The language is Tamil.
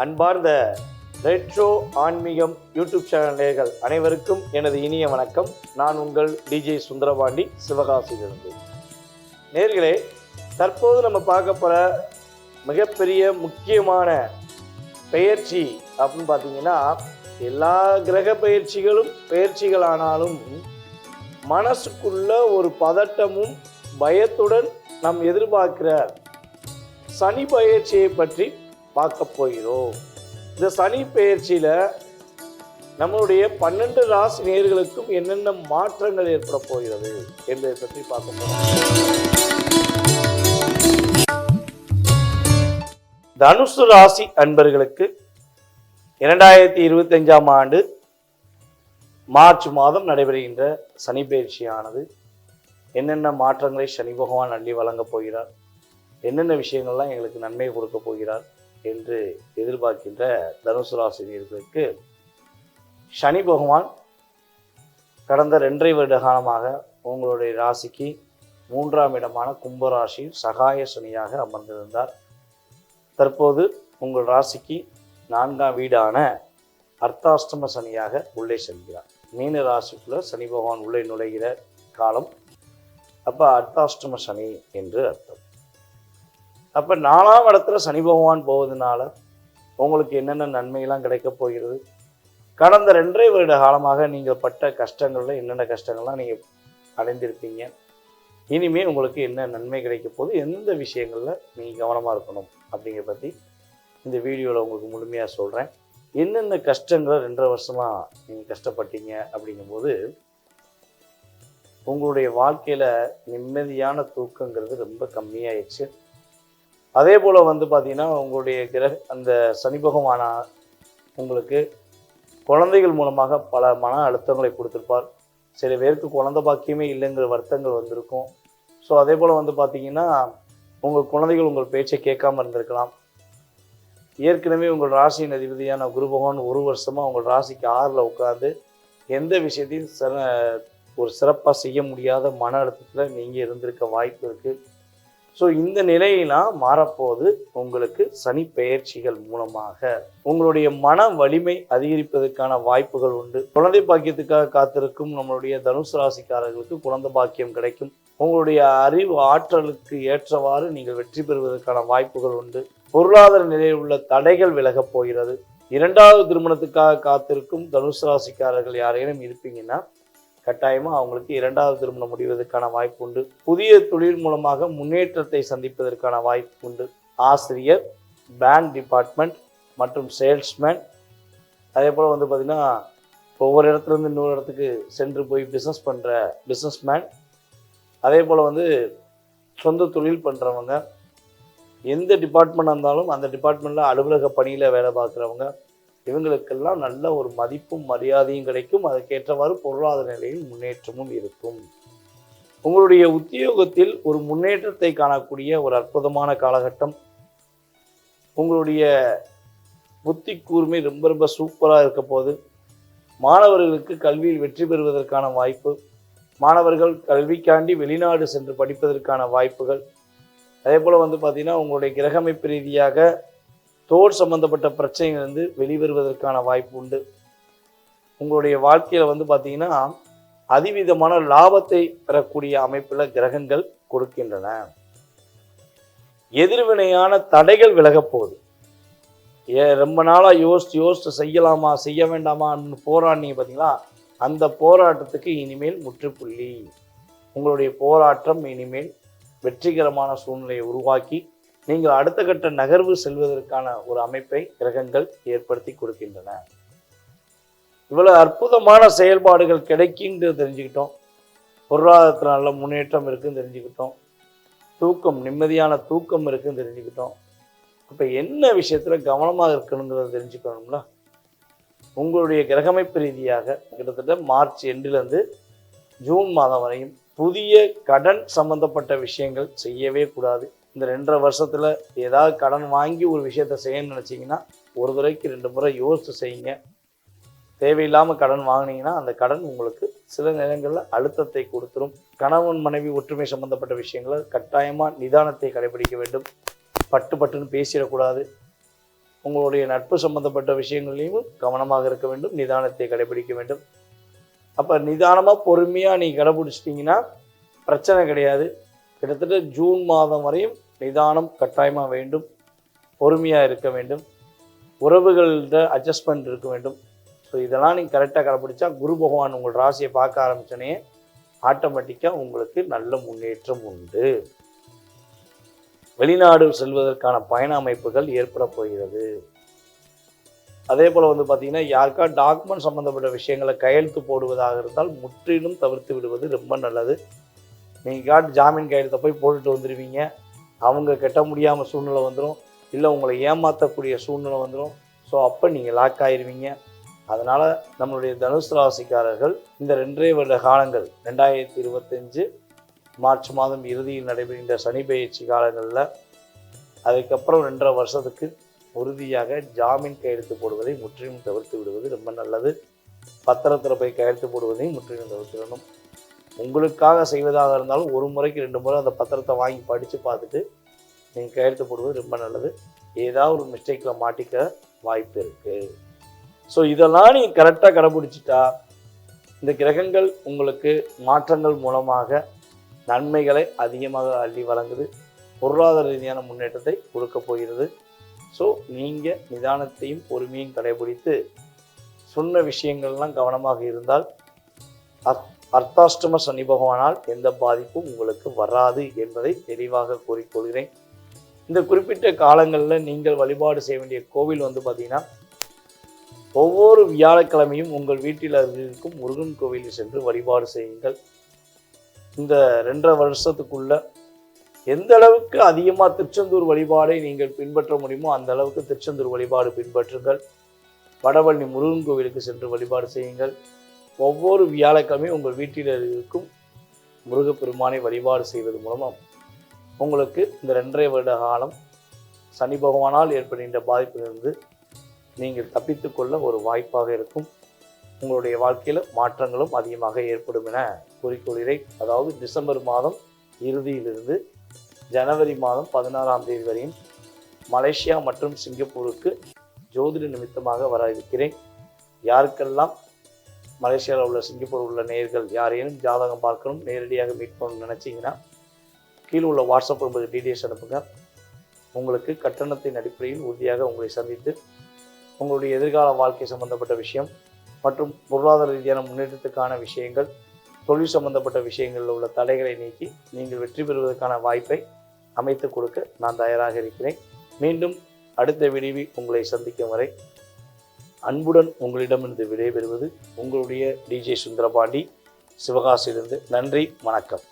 அன்பார்ந்த ரெட்ரோ ஆன்மீகம் யூடியூப் சேனல் நேயர்கள் அனைவருக்கும் எனது இனிய வணக்கம். நான் உங்கள் டிஜே சுந்தரபாண்டி, சிவகாசியிலிருந்து. நேயர்களே, தற்போது நம்ம பார்க்க போகிற மிகப்பெரிய முக்கியமான பெயர்ச்சி அப்படின்னு பார்த்தீங்கன்னா, எல்லா கிரக பயிற்சிகளானாலும் மனசுக்குள்ள ஒரு பதட்டமும் பயத்துடன் நாம் எதிர்பார்க்கிற சனி பயிற்சியை பற்றி பார்க்க போகிறோம். இந்த சனி பெயர்ச்சியில் நம்மளுடைய 12 ராசி நேயர்களுக்கும் என்னென்ன மாற்றங்கள் ஏற்பட போகிறது என்பதை பற்றி பார்க்க போகிறோம். தனுசு ராசி அன்பர்களுக்கு 2025ஆம் ஆண்டு மார்ச் மாதம் நடைபெறுகின்ற சனி பெயர்ச்சியானது என்னென்ன மாற்றங்களை சனி பகவான் அள்ளி வழங்கப் போகிறார், என்னென்ன விஷயங்கள்லாம் எங்களுக்கு நன்மை கொடுக்க போகிறார் என்று எதிர்பார்க்கின்ற தனுசு ராசினியர்களுக்கு சனி பகவான் கடந்த 2.5 வருட காலமாக உங்களுடைய ராசிக்கு 3ஆம் இடமான கும்பராசி சகாய சனியாக அமர்ந்திருந்தார். தற்போது உங்கள் ராசிக்கு 4ஆம் வீடான அர்த்தாஷ்டம சனியாக உள்ளே செல்கிறார். மீன ராசிக்குள்ள சனி பகவான் உள்ளே நுழைகிற காலம். அப்போ அர்த்தாஷ்டம சனி என்று அர்த்தம். அப்போ 4ஆம் இடத்துல சனி பகவான் போவதனால உங்களுக்கு என்னென்ன நன்மையெல்லாம் கிடைக்க போகிறது, கடந்த 2.5 வருட காலமாக நீங்கள் பட்ட கஷ்டங்களில் என்னென்ன கஷ்டங்கள்லாம் நீங்கள் அடைந்திருப்பீங்க, இனிமேல் உங்களுக்கு என்ன நன்மை கிடைக்க போகுது, எந்த விஷயங்களில் நீங்கள் கவனமாக இருக்கணும் அப்படிங்கிற பற்றி இந்த வீடியோவில் உங்களுக்கு முழுமையாக சொல்கிறேன். என்னென்ன கஷ்டங்களை 2.5 வருஷமாக நீங்கள் கஷ்டப்பட்டீங்க அப்படிங்கும்போது உங்களுடைய வாழ்க்கையில் நிம்மதியான தூக்கங்கிறது ரொம்ப கம்மியாயிடுச்சு. அதே போல் பார்த்தீங்கன்னா உங்களுடைய அந்த சனி பகவான உங்களுக்கு குழந்தைகள் மூலமாக பல மன அழுத்தங்களை கொடுத்துருப்பார். சில பேருக்கு குழந்தை பாக்கியமே இல்லைங்கிற வருத்தங்கள் வந்திருக்கும். ஸோ அதே போல் பார்த்தீங்கன்னா உங்கள் குழந்தைகள் உங்கள் பேச்சை கேட்காம இருந்திருக்கலாம். ஏற்கனவே உங்கள் ராசியின் அதிபதியான குரு பகவான் 1 வருஷமாக உங்கள் ராசிக்கு 6ல் உட்கார்ந்து எந்த விஷயத்தையும் ஒரு சிறப்பாக செய்ய முடியாத மன அழுத்தத்தில் நீங்கள் இருந்திருக்க வாய்ப்பு இருக்குது. ஸோ இந்த நிலையெல்லாம் மாறப்போது உங்களுக்கு சனி பெயர்ச்சிகள் மூலமாக உங்களுடைய மன வலிமை அதிகரிப்பதற்கான வாய்ப்புகள் உண்டு. குழந்தை பாக்கியத்துக்காக காத்திருக்கும் நம்மளுடைய தனுசு ராசிக்காரர்களுக்கு குழந்தை பாக்கியம் கிடைக்கும். உங்களுடைய அறிவு ஆற்றலுக்கு ஏற்றவாறு நீங்கள் வெற்றி பெறுவதற்கான வாய்ப்புகள் உண்டு. பொருளாதார நிலையில் உள்ள தடைகள் விலகப் போகிறது. 2வது திருமணத்துக்காக காத்திருக்கும் தனுசு ராசிக்காரர்கள் யாரேனும் இருப்பீங்கன்னா கட்டாயமாக அவங்களுக்கு 2வது திருமணம் முடிவதற்கான வாய்ப்பு உண்டு. புதிய தொழில் மூலமாக முன்னேற்றத்தை சந்திப்பதற்கான வாய்ப்பு உண்டு. ஆசிரியர், பேங்க் டிபார்ட்மெண்ட் மற்றும் சேல்ஸ்மேன், அதே போல் பார்த்திங்கன்னா ஒவ்வொரு இடத்துலேருந்து இன்னொரு இடத்துக்கு சென்று போய் பிஸ்னஸ் பண்ணுற பிஸ்னஸ்மேன், அதே போல் சொந்த தொழில் பண்ணுறவங்க, எந்த டிபார்ட்மெண்ட்டாக இருந்தாலும் அந்த டிபார்ட்மெண்ட்டில் அலுவலக பணியில் வேலை பார்க்குறவங்க, இவங்களுக்கெல்லாம் நல்ல ஒரு மதிப்பும் மரியாதையும் கிடைக்கும். அதுக்கேற்றவாறு பொருளாதார நிலையில் முன்னேற்றமும் இருக்கும். உங்களுடைய உத்தியோகத்தில் ஒரு முன்னேற்றத்தை காணக்கூடிய ஒரு அற்புதமான காலகட்டம். உங்களுடைய புத்தி கூர்மை ரொம்ப ரொம்ப சூப்பராக இருக்க போது. மாணவர்களுக்கு கல்வியில் வெற்றி பெறுவதற்கான வாய்ப்பு, மாணவர்கள் கல்விக்காண்டி வெளிநாடு சென்று படிப்பதற்கான வாய்ப்புகள், அதே போல் பார்த்திங்கன்னா உங்களுடைய கிரகமைப்பு ரீதியாக தோல் சம்பந்தப்பட்ட பிரச்சனைகள் வெளிவருவதற்கான வாய்ப்பு உண்டு. உங்களுடைய வாழ்க்கையில் பார்த்தீங்கன்னா அதிவிதமான லாபத்தை பெறக்கூடிய அமைப்பில் கிரகங்கள் கொடுக்கின்றன. எதிர்வினையான தடைகள் விலகப் போகுது. ரொம்ப நாளாக யோசித்து செய்யலாமா செய்ய வேண்டாமான்னு போராடினீங்க பார்த்தீங்களா, அந்த போராட்டத்துக்கு இனிமேல் முற்றுப்புள்ளி. உங்களுடைய போராட்டம் இனிமேல் வெற்றிகரமான சூழ்நிலையை உருவாக்கி நீங்கள் அடுத்த கட்ட நகர்வு செல்வதற்கான ஒரு அமைப்பை கிரகங்கள் ஏற்படுத்தி கொடுக்கின்றன. இவ்வளவு அற்புதமான செயல்பாடுகள் கிடைக்குன்னு தெரிஞ்சுக்கிட்டோம். பொருளாதாரத்தில் நல்ல முன்னேற்றம் இருக்குன்னு தெரிஞ்சுக்கிட்டோம். தூக்கம், நிம்மதியான தூக்கம் இருக்குன்னு தெரிஞ்சுக்கிட்டோம். இப்போ என்ன விஷயத்தில் கவனமாக இருக்கணுங்கிறத தெரிஞ்சுக்கணும்னா, உங்களுடைய கிரகமைப்பு ரீதியாக கிட்டத்தட்ட மார்ச் எண்டிலிருந்து ஜூன் மாதம் வரையும் புதிய கடன் சம்பந்தப்பட்ட விஷயங்கள் செய்யவே கூடாது. இந்த 2.5 வருஷத்தில் ஏதாவது கடன் வாங்கி ஒரு விஷயத்தை செய்யணும்னு நினச்சிங்கன்னா ஒரு தடவைக்கு 2 முறை யோசித்து செய்யுங்க. தேவையில்லாமல் கடன் வாங்கினீங்கன்னா அந்த கடன் உங்களுக்கு சில நேரங்களில் அழுத்தத்தை கொடுத்துரும். கணவன் மனைவி ஒற்றுமை சம்பந்தப்பட்ட விஷயங்களை கட்டாயமாக நிதானத்தை கடைபிடிக்க வேண்டும். பட்டுன்னு பேசிடக்கூடாது. உங்களுடைய நட்பு சம்பந்தப்பட்ட விஷயங்களையும் கவனமாக இருக்க வேண்டும், நிதானத்தை கடைபிடிக்க வேண்டும். அப்போ நிதானமாக பொறுமையாக நீங்கள் கடைபிடிச்சிட்டிங்கன்னா பிரச்சனை கிடையாது. கிட்டத்தட்ட ஜூன் மாதம் வரையும் நிதானம் கட்டாயமாக வேண்டும், பொறுமையாக இருக்க வேண்டும், உறவுகள்கிட்ட அட்ஜஸ்ட்மெண்ட் இருக்க வேண்டும். ஸோ இதெல்லாம் நீங்கள் கரெக்டாக கடைப்பிடிச்சா குரு பகவான் உங்கள் ராசியை பார்க்க ஆரம்பிச்சோன்னே ஆட்டோமேட்டிக்காக உங்களுக்கு நல்ல முன்னேற்றம் உண்டு. வெளிநாடு செல்வதற்கான பயண அமைப்புகள் ஏற்பட போகிறது. அதே போல் பார்த்தீங்கன்னா யாருக்கா டாக்குமெண்ட் சம்மந்தப்பட்ட விஷயங்களை கையெழுத்து போடுவதாக இருந்தால் முற்றிலும் தவிர்த்து விடுவது ரொம்ப நல்லது. நீங்கள் ஜாமீன் கையெழுத்தை போய் போட்டுட்டு வந்துடுவீங்க, அவங்க கட்ட முடியாமல் சூழ்நிலை வந்துடும், இல்லை உங்களை ஏமாற்றக்கூடிய சூழ்நிலை வந்துடும். ஸோ அப்போ நீங்கள் லாக் ஆகிடுவீங்க. அதனால் நம்மளுடைய தனுசு ராசிக்காரர்கள் இந்த 2.5 வருட காலங்கள் 2025 மார்ச் மாதம் இறுதியில் நடைபெறுகின்ற சனி பெயர்ச்சி காலங்களில் அதுக்கப்புறம் 2.5 வருஷத்துக்கு உறுதியாக ஜாமீன் கையெழுத்து போடுவதை முற்றிலும் தவிர்த்து விடுவது ரொம்ப நல்லது. பத்திரத்தில் போய் கையெழுத்து போடுவதையும் முற்றிலும் தவிர்த்துடணும். உங்களுக்காக செய்வதாக இருந்தாலும் ஒரு முறைக்கு 2 முறை அந்த பத்திரத்தை வாங்கி படித்து பார்த்துட்டு நீங்கள் கையெழுத்து போடுவது ரொம்ப நல்லது. ஏதாவது ஒரு மிஸ்டேக்கில் மாட்டிக்க வாய்ப்பு இருக்குது. ஸோ இதெல்லாம் நீங்கள் கரெக்டாக கடைபிடிச்சிட்டா இந்த கிரகங்கள் உங்களுக்கு மாற்றங்கள் மூலமாக நன்மைகளை அதிகமாக அள்ளி வழங்குது, பொருளாதார ரீதியான முன்னேற்றத்தை கொடுக்க போகிறது. ஸோ நீங்கள் நிதானத்தையும் பொறுமையும் கடைபிடித்து சொன்ன விஷயங்கள்லாம் கவனமாக இருந்தால் அர்த்தாஷ்டம சனி பகவானால் எந்த பாதிப்பும் உங்களுக்கு வராது என்பதை தெளிவாக கூறிக்கொள்கிறேன். இந்த குறிப்பிட்ட காலங்களில் நீங்கள் வழிபாடு செய்ய வேண்டிய கோவில் பார்த்தீங்கன்னா ஒவ்வொரு வியாழக்கிழமையும் உங்கள் வீட்டில் இருக்கும் முருகன் கோவிலில் சென்று வழிபாடு செய்யுங்கள். இந்த 2.5 வருஷத்துக்குள்ள எந்த அளவுக்கு அதிகமாக திருச்செந்தூர் வழிபாடை நீங்கள் பின்பற்ற முடியுமோ அந்த அளவுக்கு திருச்செந்தூர் வழிபாடு பின்பற்றுங்கள். வடபழனி முருகன் கோவிலுக்கு சென்று வழிபாடு செய்யுங்கள். ஒவ்வொரு வியாழக்கிழமையும் உங்கள் வீட்டில் இருக்கும் முருகப்பெருமானை வழிபாடு செய்வது மூலமாக உங்களுக்கு இந்த 2.5 வருட காலம் சனி பகவானால் ஏற்படுகின்ற பாதிப்பிலிருந்து நீங்கள் தப்பித்துக்கொள்ள ஒரு வாய்ப்பாக இருக்கும். உங்களுடைய வாழ்க்கையில் மாற்றங்களும் அதிகமாக ஏற்படும் என கூறிக்கொள்கிறேன். அதாவது டிசம்பர் மாதம் இறுதியிலிருந்து ஜனவரி மாதம் 16ஆம் தேதி வரையும் மலேசியா மற்றும் சிங்கப்பூருக்கு ஜோதிட நிமித்தமாக வர இருக்கிறேன். யாருக்கெல்லாம் மலேசியாவில் உள்ள சிங்கப்பூர் உள்ள நேயர்கள் யாரேனும் ஜாதகம் பார்க்கணும், நேரடியாக மீட் பண்ணணும்னு நினச்சிங்கன்னா கீழே உள்ள வாட்ஸ்அப் நம்பருக்கு டீட்டெயில்ஸ் அனுப்புங்க. உங்களுக்கு கட்டணத்தின் அடிப்படையில் உறுதியாக உங்களை சந்தித்து உங்களுடைய எதிர்கால வாழ்க்கை சம்பந்தப்பட்ட விஷயம் மற்றும் பொருளாதார ரீதியான முன்னேற்றத்துக்கான விஷயங்கள், தொழில் சம்பந்தப்பட்ட விஷயங்களில் உள்ள தடைகளை நீக்கி நீங்கள் வெற்றி பெறுவதற்கான வாய்ப்பை அமைத்து கொடுக்க நான் தயாராக இருக்கிறேன். மீண்டும் அடுத்த வீடியோவில் உங்களை சந்திக்கும் வரை அன்புடன் உங்களிடமிருந்து விடைபெறுவது உங்களுடைய DJ சுந்தரபாண்டி, சிவகாசியிலிருந்து. நன்றி, வணக்கம்.